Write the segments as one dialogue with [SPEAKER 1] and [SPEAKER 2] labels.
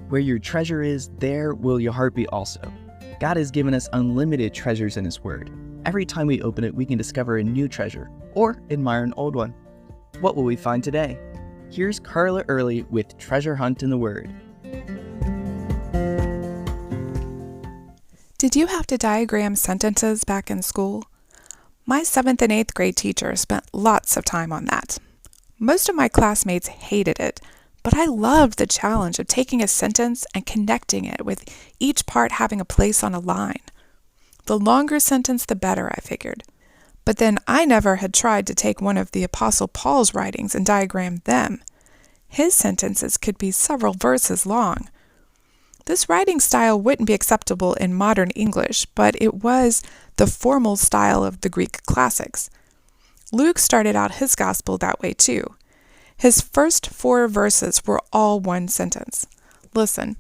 [SPEAKER 1] Where your treasure is, there will your heart be also. God has given us unlimited treasures in His Word. Every time we open it, we can discover a new treasure or admire an old one. What will we find today? Here's Carla Early with Treasure Hunt in the Word.
[SPEAKER 2] Did you have to diagram sentences back in school? My 7th and 8th grade teacher spent lots of time on that. Most of my classmates hated it, but I loved the challenge of taking a sentence and connecting it with each part having a place on a line. The longer sentence, the better, I figured. But then I never had tried to take one of the Apostle Paul's writings and diagram them. His sentences could be several verses long. This writing style wouldn't be acceptable in modern English, but it was the formal style of the Greek classics. Luke started out his gospel that way too. His first 4 verses were all one sentence. Listen.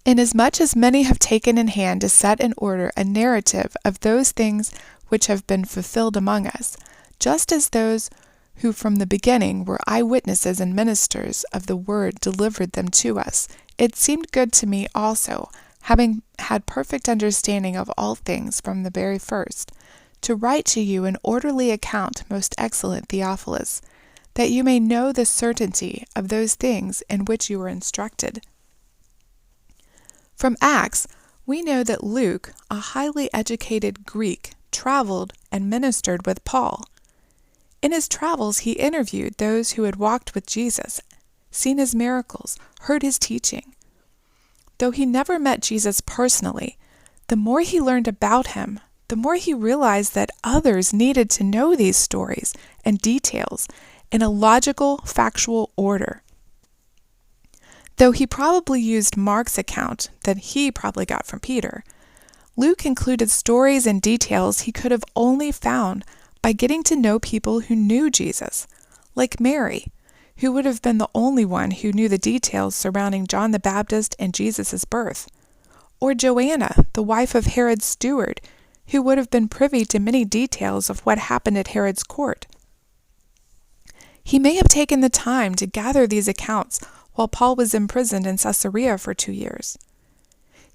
[SPEAKER 2] Inasmuch as many have taken in hand to set in order a narrative of those things which have been fulfilled among us, just as those who from the beginning were eyewitnesses and ministers of the word delivered them to us, it seemed good to me also, having had perfect understanding of all things from the very first, to write to you an orderly account, most excellent Theophilus, that you may know the certainty of those things in which you were instructed. From Acts, we know that Luke, a highly educated Greek, traveled and ministered with Paul. In his travels, he interviewed those who had walked with Jesus, seen his miracles, heard his teaching. Though he never met Jesus personally, the more he learned about him, the more he realized that others needed to know these stories and details in a logical, factual order. Though he probably used Mark's account that he probably got from Peter, Luke included stories and details he could have only found by getting to know people who knew Jesus, like Mary, who would have been the only one who knew the details surrounding John the Baptist and Jesus' birth, or Joanna, the wife of Herod's steward, who would have been privy to many details of what happened at Herod's court. He may have taken the time to gather these accounts while Paul was imprisoned in Caesarea for 2 years.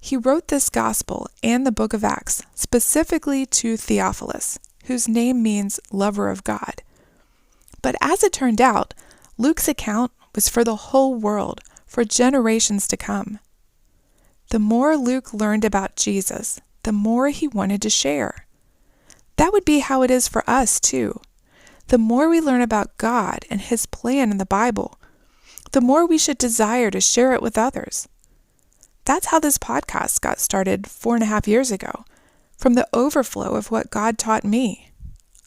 [SPEAKER 2] He wrote this gospel and the book of Acts specifically to Theophilus, whose name means lover of God. But as it turned out, Luke's account was for the whole world, for generations to come. The more Luke learned about Jesus, the more he wanted to share. That would be how it is for us too. The more we learn about God and His plan in the Bible, the more we should desire to share it with others. That's how this podcast got started 4.5 years ago, from the overflow of what God taught me.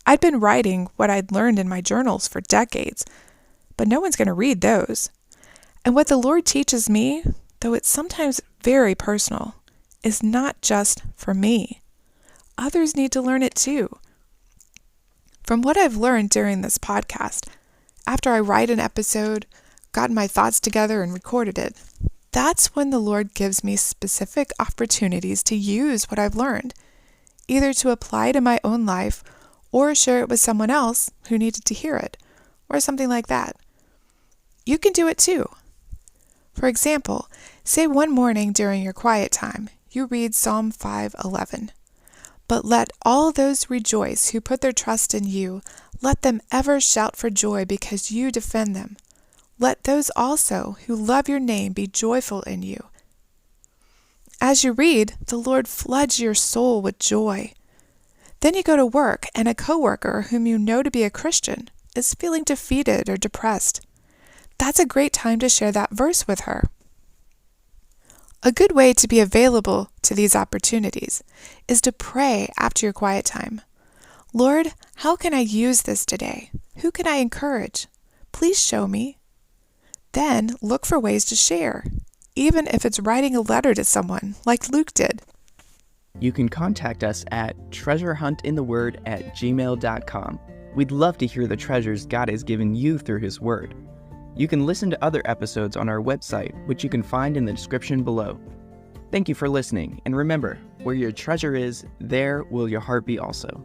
[SPEAKER 2] I'd been writing what I'd learned in my journals for decades, but no one's going to read those. And what the Lord teaches me, though it's sometimes very personal, is not just for me. Others need to learn it too. From what I've learned during this podcast, after I write an episode, got my thoughts together and recorded it, that's when the Lord gives me specific opportunities to use what I've learned, either to apply to my own life or share it with someone else who needed to hear it, or something like that. You can do it too. For example, say one morning during your quiet time, you read Psalm 5:11. But let all those rejoice who put their trust in you. Let them ever shout for joy because you defend them. Let those also who love your name be joyful in you. As you read, the Lord floods your soul with joy. Then you go to work and a coworker whom you know to be a Christian is feeling defeated or depressed. That's a great time to share that verse with her. A good way to be available to these opportunities is to pray after your quiet time. Lord, how can I use this today? Who can I encourage? Please show me. Then look for ways to share, even if it's writing a letter to someone like Luke did.
[SPEAKER 1] You can contact us at treasurehuntintheword@gmail.com. We'd love to hear the treasures God has given you through His Word. You can listen to other episodes on our website, which you can find in the description below. Thank you for listening, and remember, where your treasure is, there will your heart be also.